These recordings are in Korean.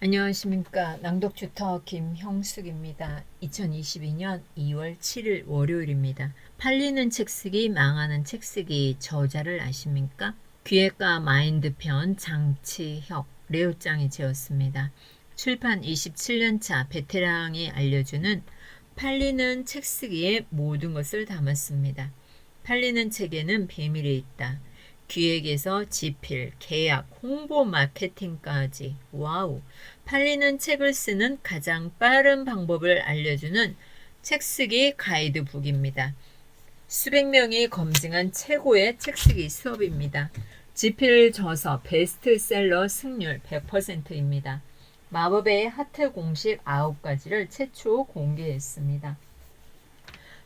안녕하십니까. 낭독주터 김형숙입니다. 2022년 2월 7일 월요일입니다. 팔리는 책 쓰기, 망하는 책 쓰기 저자를 아십니까? 기획가 마인드편 장치혁, 레오짱이 지었습니다. 출판 27년차 베테랑이 알려주는 팔리는 책 쓰기의 모든 것을 담았습니다. 팔리는 책에는 비밀이 있다. 기획에서 집필, 계약, 홍보, 마케팅까지. 와우. 팔리는 책을 쓰는 가장 빠른 방법을 알려주는 책쓰기 가이드북입니다. 수백 명이 검증한 최고의 책쓰기 수업입니다. 집필 저서 베스트셀러 승률 100%입니다. 마법의 하트 공식 9가지를 최초 공개했습니다.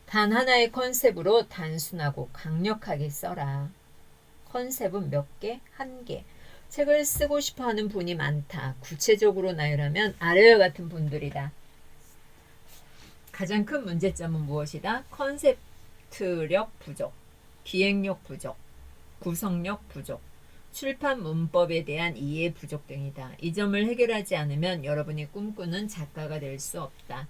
단 하나의 컨셉으로 단순하고 강력하게 써라. 컨셉은 몇 개? 한 개. 책을 쓰고 싶어하는 분이 많다. 구체적으로 나열하면 아래와 같은 분들이다. 가장 큰 문제점은 무엇이다? 컨셉트력 부족, 기획력 부족, 구성력 부족, 출판 문법에 대한 이해 부족 등이다. 이 점을 해결하지 않으면 여러분이 꿈꾸는 작가가 될 수 없다.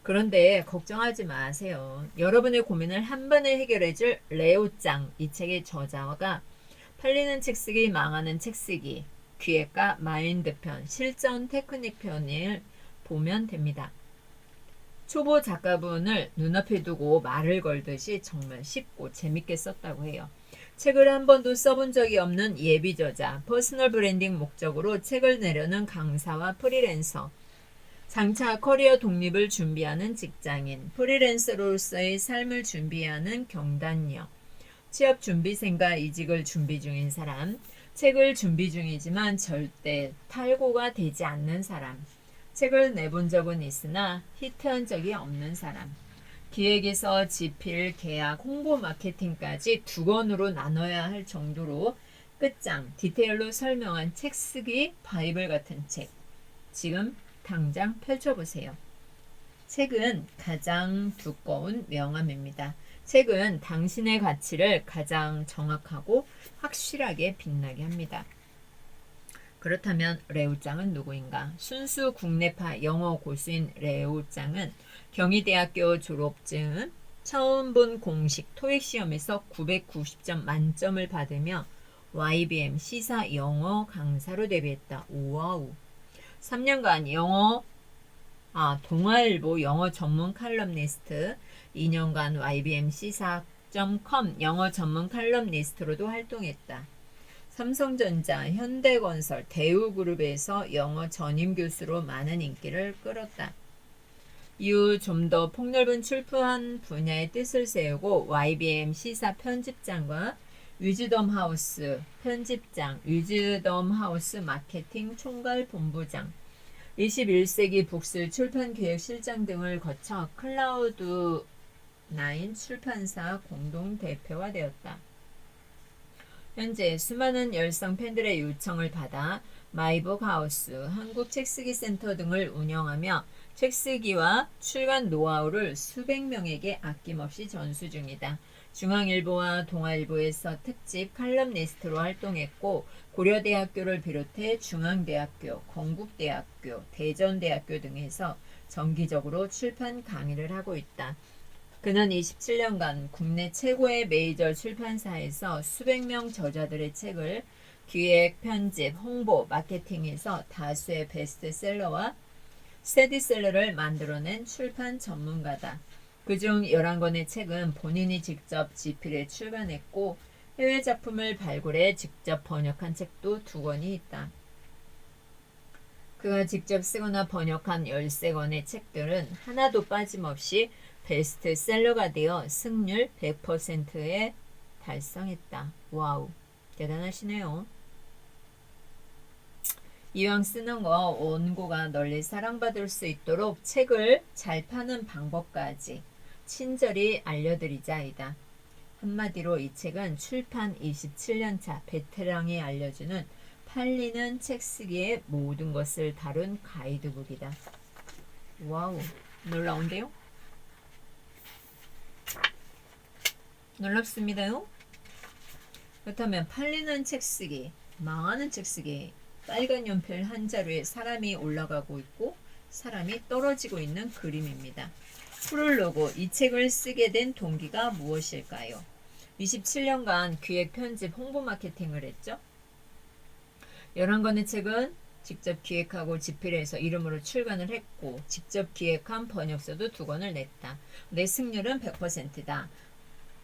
그런데 걱정하지 마세요. 여러분의 고민을 한 번에 해결해줄 레오짱, 이 책의 저자가 팔리는 책 쓰기, 망하는 책 쓰기, 기획가 마인드편, 실전 테크닉 편을 보면 됩니다. 초보 작가분을 눈앞에 두고 말을 걸듯이 정말 쉽고 재밌게 썼다고 해요. 책을 한 번도 써본 적이 없는 예비 저자, 퍼스널 브랜딩 목적으로 책을 내려는 강사와 프리랜서, 장차 커리어 독립을 준비하는 직장인, 프리랜서로서의 삶을 준비하는 경단녀, 취업 준비생과 이직을 준비 중인 사람, 책을 준비 중이지만 절대 탈고가 되지 않는 사람, 책을 내본 적은 있으나 히트한 적이 없는 사람, 기획에서 집필, 계약, 홍보, 마케팅까지 두 권으로 나눠야 할 정도로 끝장, 디테일로 설명한 책 쓰기 바이블 같은 책. 지금 당장 펼쳐보세요. 책은 가장 두꺼운 명함입니다. 책은 당신의 가치를 가장 정확하고 확실하게 빛나게 합니다. 그렇다면 레오짱은 누구인가? 순수 국내파 영어 고수인 레오짱은 경희대학교 졸업증, 처음 본 공식 토익 시험에서 990점 만점을 받으며 YBM 시사 영어 강사로 데뷔했다. 우와우. 3년간 동아일보 영어 전문 칼럼니스트, 2년간 YBM 시사.com 영어 전문 칼럼니스트로도 활동했다. 삼성전자, 현대건설, 대우그룹에서 영어 전임 교수로 많은 인기를 끌었다. 이후 좀 더 폭넓은 출판 분야의 뜻을 세우고 YBM 시사 편집장과 위즈덤 하우스 편집장, 위즈덤 하우스 마케팅 총괄 본부장, 21세기 북스 출판 기획 실장 등을 거쳐 클라우드 9 출판사 공동 대표가 되었다. 현재 수많은 열성 팬들의 요청을 받아 마이북 하우스, 한국 책쓰기 센터 등을 운영하며 책쓰기와 출간 노하우를 수백 명에게 아낌없이 전수 중이다. 중앙일보와 동아일보에서 특집 칼럼니스트로 활동했고 고려대학교를 비롯해 중앙대학교, 건국대학교, 대전대학교 등에서 정기적으로 출판 강의를 하고 있다. 그는 27년간 국내 최고의 메이저 출판사에서 수백 명 저자들의 책을 기획, 편집, 홍보, 마케팅에서 다수의 베스트셀러와 스테디셀러를 만들어낸 출판 전문가다. 그중 11권의 책은 본인이 직접 집필해 출간했고 해외 작품을 발굴해 직접 번역한 책도 2권이 있다. 그가 직접 쓰거나 번역한 13권의 책들은 하나도 빠짐없이 베스트셀러가 되어 승률 100%에 달성했다. 와우, 대단하시네요. 이왕 쓰는 거 원고가 널리 사랑받을 수 있도록 책을 잘 파는 방법까지 친절히 알려드리자이다. 한마디로 이 책은 출판 27년차 베테랑이 알려주는 팔리는 책 쓰기의 모든 것을 다룬 가이드북이다. 와우, 놀라운데요? 놀랍습니다요? 그렇다면 팔리는 책 쓰기, 망하는 책 쓰기 빨간 연필 한 자루에 사람이 올라가고 있고 사람이 떨어지고 있는 그림입니다. 프롤로그, 이 책을 쓰게 된 동기가 무엇일까요? 27년간 기획, 편집, 홍보 마케팅을 했죠. 11권의 책은 직접 기획하고 집필해서 이름으로 출간을 했고 직접 기획한 번역서도 2권을 냈다. 내 승률은 100%다.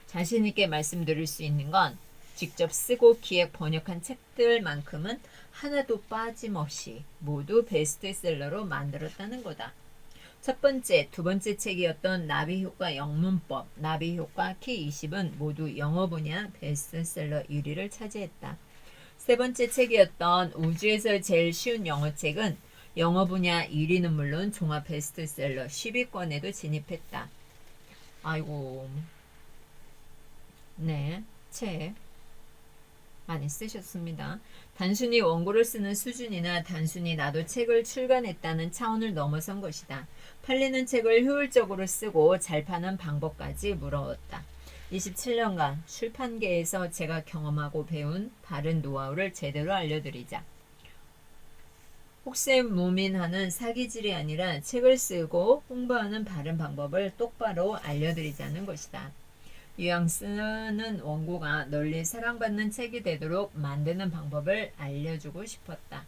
자신 있게 말씀드릴 수 있는 건 직접 쓰고 기획 번역한 책들만큼은 하나도 빠짐없이 모두 베스트셀러로 만들었다는 거다. 첫 번째, 두 번째 책이었던 나비효과 영문법, 나비효과 K20은 모두 영어 분야 베스트셀러 1위를 차지했다. 세 번째 책이었던 우주에서 제일 쉬운 영어책은 영어 분야 1위는 물론 종합 베스트셀러 10위권에도 진입했다. 아이고, 네, 책 많이 쓰셨습니다. 단순히 원고를 쓰는 수준이나 단순히 나도 책을 출간했다는 차원을 넘어선 것이다. 팔리는 책을 효율적으로 쓰고 잘 파는 방법까지 물어왔다. 27년간 출판계에서 제가 경험하고 배운 바른 노하우를 제대로 알려드리자. 혹세무민하는 사기질이 아니라 책을 쓰고 홍보하는 바른 방법을 똑바로 알려드리자는 것이다. 뉘앙스는 원고가 널리 사랑받는 책이 되도록 만드는 방법을 알려주고 싶었다.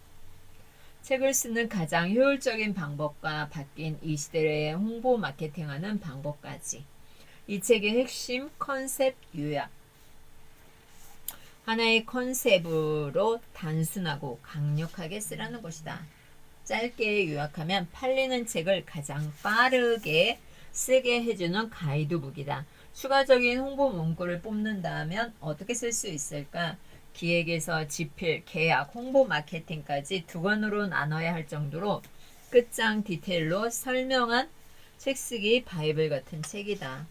책을 쓰는 가장 효율적인 방법과 바뀐 이 시대의 홍보 마케팅하는 방법까지. 이 책의 핵심 컨셉 요약. 하나의 컨셉으로 단순하고 강력하게 쓰라는 것이다. 짧게 요약하면 팔리는 책을 가장 빠르게 쓰게 해주는 가이드북이다. 추가적인 홍보 문구를 뽑는다면 어떻게 쓸 수 있을까? 기획에서 집필, 계약, 홍보 마케팅까지 2권으로 나눠야 할 정도로 끝장 디테일로 설명한 책쓰기 바이블 같은 책이다.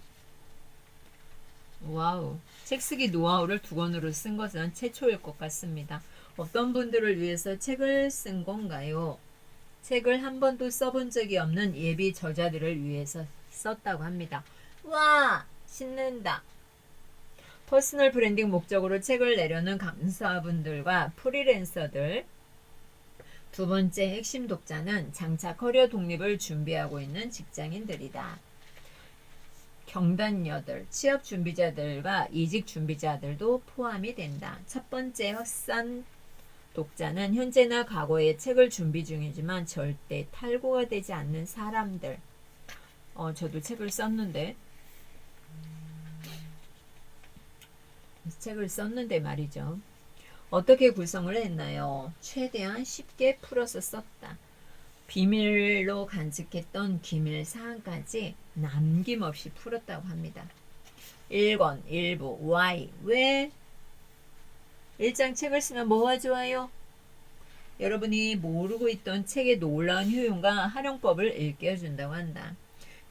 와우, 책쓰기 노하우를 2권으로 쓴 것은 최초일 것 같습니다. 어떤 분들을 위해서 책을 쓴 건가요? 책을 한 번도 써본 적이 없는 예비 저자들을 위해서 썼다고 합니다. 와! 신난다. 퍼스널 브랜딩 목적으로 책을 내려는 강사분들과 프리랜서들. 두 번째 핵심 독자는 장차 커리어 독립을 준비하고 있는 직장인들이다. 경단녀들, 취업 준비자들과 이직 준비자들도 포함이 된다. 첫 번째 확산 독자는 현재나 과거에 책을 준비 중이지만 절대 탈고가 되지 않는 사람들. 저도 책을 썼는데 말이죠. 어떻게 구성을 했나요? 최대한 쉽게 풀어서 썼다. 비밀로 간직했던 기밀 사항까지 남김없이 풀었다고 합니다. 1권, 1부, why, 왜? 1장 책을 쓰면 뭐가 좋아요? 여러분이 모르고 있던 책의 놀라운 효용과 활용법을 일깨워준다고 한다.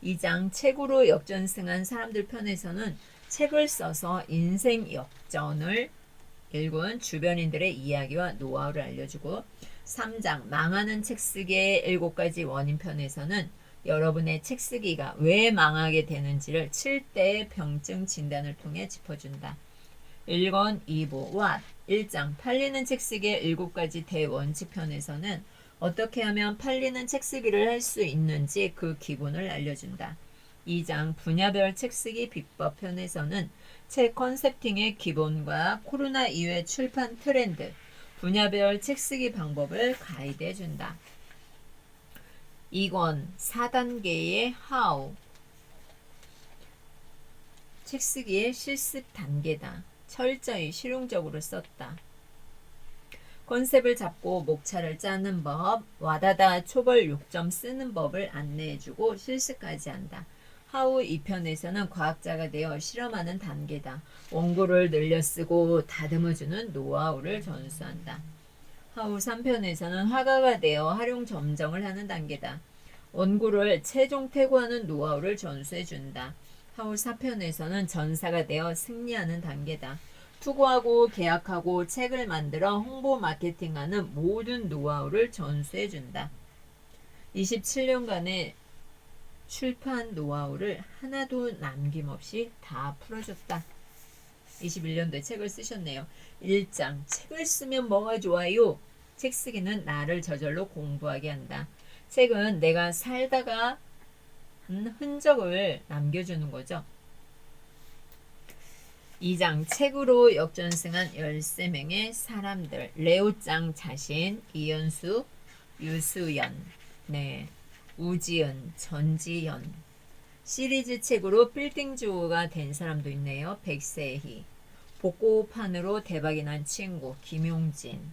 2장 책으로 역전승한 사람들 편에서는 책을 써서 인생 역전을 1권 주변인들의 이야기와 노하우를 알려주고 3장 망하는 책쓰기의 7가지 원인 편에서는 여러분의 책쓰기가 왜 망하게 되는지를 7대의 병증 진단을 통해 짚어준다. 1권 2부 What 1장 팔리는 책쓰기의 7가지 대원칙 편에서는 어떻게 하면 팔리는 책쓰기를 할 수 있는지 그 기본을 알려준다. 2장 분야별 책쓰기 비법 편에서는 책 컨셉팅의 기본과 코로나 이후의 출판 트렌드, 분야별 책쓰기 방법을 가이드해준다. 2권 4단계의 How, 책쓰기의 실습 단계다. 철저히 실용적으로 썼다. 컨셉을 잡고 목차를 짜는 법, 와다다 초벌 6점 쓰는 법을 안내해주고 실습까지 한다. 하우 2편에서는 과학자가 되어 실험하는 단계다. 원고를 늘려 쓰고 다듬어주는 노하우를 전수한다. 하우 3편에서는 화가가 되어 활용 점정을 하는 단계다. 원고를 최종 퇴고하는 노하우를 전수해준다. 하우 4편에서는 전사가 되어 승리하는 단계다. 투고하고 계약하고 책을 만들어 홍보 마케팅하는 모든 노하우를 전수해준다. 27년간의 출판 노하우를 하나도 남김없이 다 풀어줬다. 21년도에 책을 쓰셨네요. 1장 책을 쓰면 뭐가 좋아요? 책 쓰기는 나를 저절로 공부하게 한다. 책은 내가 살다가 흔적을 남겨주는 거죠. 2장 책으로 역전승한 13명의 사람들. 레오짱 자신, 이연수, 유수연, 네, 우지은, 전지현. 시리즈 책으로 빌딩 주가 된 사람도 있네요. 백세희. 복고판으로 대박이 난 친구 김용진.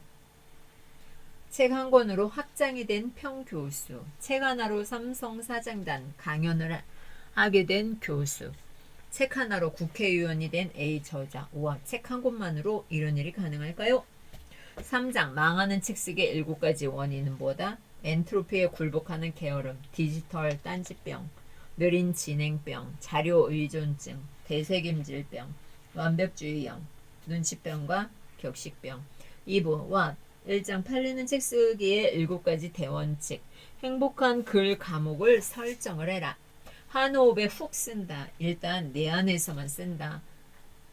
책 한 권으로 확장이 된 평교수. 책 하나로 삼성 사장단 강연을 하게 된 교수. 책 하나로 국회의원이 된 A 저자. 우와, 책 한 권만으로 이런 일이 가능할까요? 3장 망하는 책 쓰기의 7가지 원인은 뭐다? 엔트로피에 굴복하는 게으름, 디지털 딴지병, 느린 진행병, 자료 의존증, 대세김질병, 완벽주의형, 눈치병과 격식병. 2부 와 1장 팔리는 책 쓰기의 7가지 대원칙. 행복한 글 과목을 설정을 해라. 한 호흡에 훅 쓴다. 일단 내 안에서만 쓴다.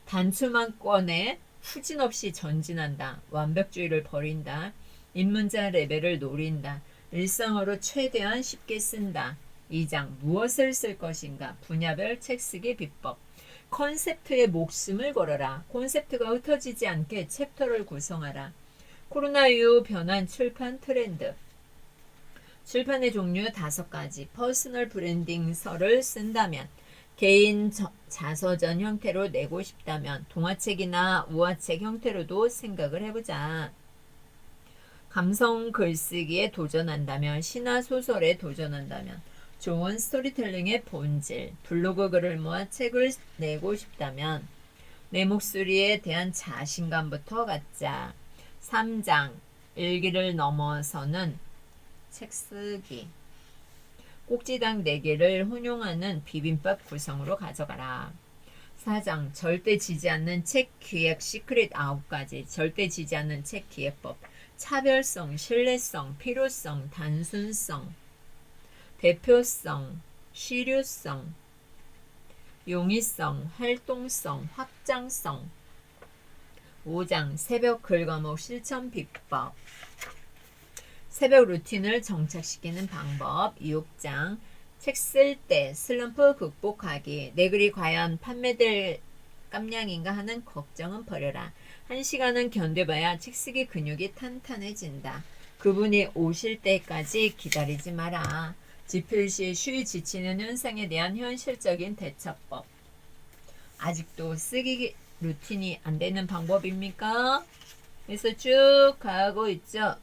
단추만 꺼내 후진 없이 전진한다. 완벽주의를 버린다. 입문자 레벨을 노린다. 일상어로 최대한 쉽게 쓴다. 2장 무엇을 쓸 것인가. 분야별 책 쓰기 비법. 컨셉트에 목숨을 걸어라. 콘셉트가 흩어지지 않게 챕터를 구성하라. 코로나 이후 변한 출판 트렌드. 출판의 종류 5가지. 퍼스널 브랜딩서를 쓴다면, 개인 자서전 형태로 내고 싶다면, 동화책이나 우화책 형태로도 생각을 해보자. 감성 글쓰기에 도전한다면, 신화 소설에 도전한다면, 좋은 스토리텔링의 본질, 블로그 글을 모아 책을 내고 싶다면, 내 목소리에 대한 자신감부터 갖자. 3장 일기를 넘어서는 책 쓰기. 꼭지당 4개를 혼용하는 비빔밥 구성으로 가져가라. 4장 절대 지지 않는 책 기획 시크릿 9가지. 절대 지지 않는 책 기획법. 차별성, 신뢰성, 필요성, 단순성, 대표성, 실효성, 용이성, 활동성, 확장성. 5장 새벽 글 과목 실천 비법. 새벽 루틴을 정착시키는 방법. 6장 책 쓸 때 슬럼프 극복하기. 내 글이 과연 판매될 깜냥인가 하는 걱정은 버려라. 1시간은 견뎌봐야 책 쓰기 근육이 탄탄해진다. 그분이 오실 때까지 기다리지 마라. 집필 시 쉬이 지치는 현상에 대한 현실적인 대처법. 아직도 쓰기 루틴이 안 되는 방법입니까? 그래서 쭉 가고 있죠.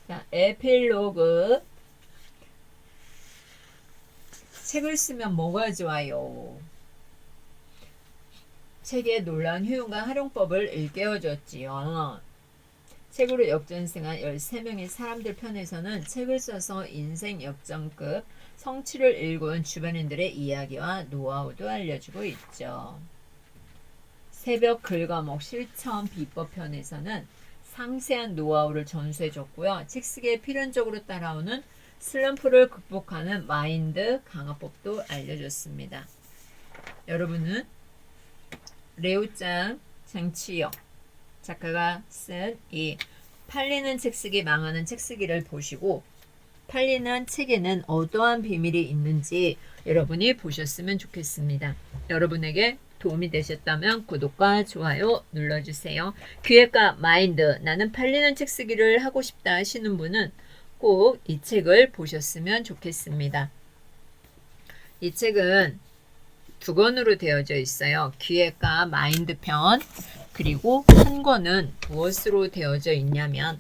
자, 에필로그. 책을 쓰면 뭐가 좋아요? 책의 놀라운 효용과 활용법을 일깨워줬지요. 책으로 역전승한 13명의 사람들 편에서는 책을 써서 인생 역전급 성취를 일군 주변인들의 이야기와 노하우도 알려주고 있죠. 새벽 글 과목 실천 비법 편에서는 상세한 노하우를 전수해줬고요. 책 쓰기에 필연적으로 따라오는 슬럼프를 극복하는 마인드 강화법도 알려줬습니다. 여러분은 레오짱 장치혁 작가가 쓴 이 팔리는 책 쓰기 망하는 책 쓰기를 보시고 팔리는 책에는 어떠한 비밀이 있는지 여러분이 보셨으면 좋겠습니다. 여러분에게 도움이 되셨다면 구독과 좋아요 눌러주세요. 기획과 마인드, 나는 팔리는 책 쓰기를 하고 싶다 하시는 분은 꼭 이 책을 보셨으면 좋겠습니다. 이 책은 2권으로 되어져 있어요. 기획과 마인드 편, 그리고 한 권은 무엇으로 되어져 있냐면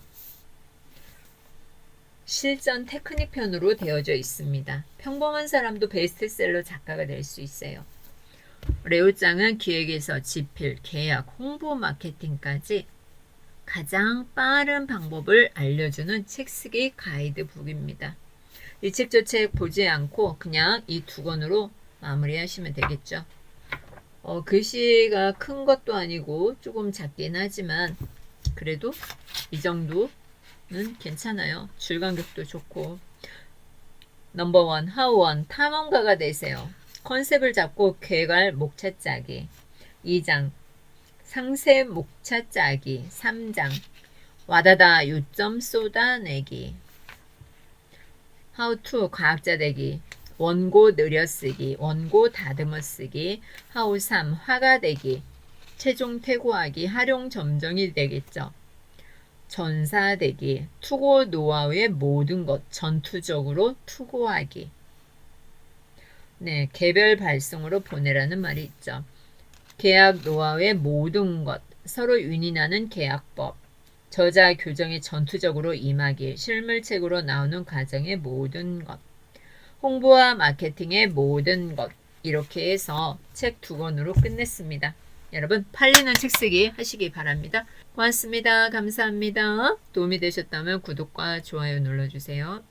실전 테크닉 편으로 되어져 있습니다. 평범한 사람도 베스트셀러 작가가 될 수 있어요. 레오짱은 기획에서 집필, 계약, 홍보 마케팅까지 가장 빠른 방법을 알려주는 책 쓰기 가이드북입니다. 이 책 저 책 보지 않고 그냥 이 2권으로 마무리하시면 되겠죠. 글씨가 큰 것도 아니고 조금 작긴 하지만 그래도 이 정도는 괜찮아요. 줄간격도 좋고. 넘버 1, 하우원, 탐험가가 되세요. 컨셉을 잡고 계획할 목차 짜기. 2장 상세 목차 짜기. 3장 와다다 요점 쏟아내기. how to 과학자 되기. 원고 느려쓰기. 원고 다듬어 쓰기. how 3 화가 되기. 최종 퇴고하기. 활용 점정이 되겠죠. 전사되기. 투고 노하우의 모든 것. 전투적으로 투고하기. 네, 개별 발송으로 보내라는 말이 있죠. 계약 노하우의 모든 것. 서로 윤인하는 계약법. 저자 교정에 전투적으로 임하기. 실물책으로 나오는 과정의 모든 것. 홍보와 마케팅의 모든 것. 이렇게 해서 책 2권으로 끝냈습니다. 여러분 팔리는 책 쓰기 하시기 바랍니다. 고맙습니다. 감사합니다. 도움이 되셨다면 구독과 좋아요 눌러주세요.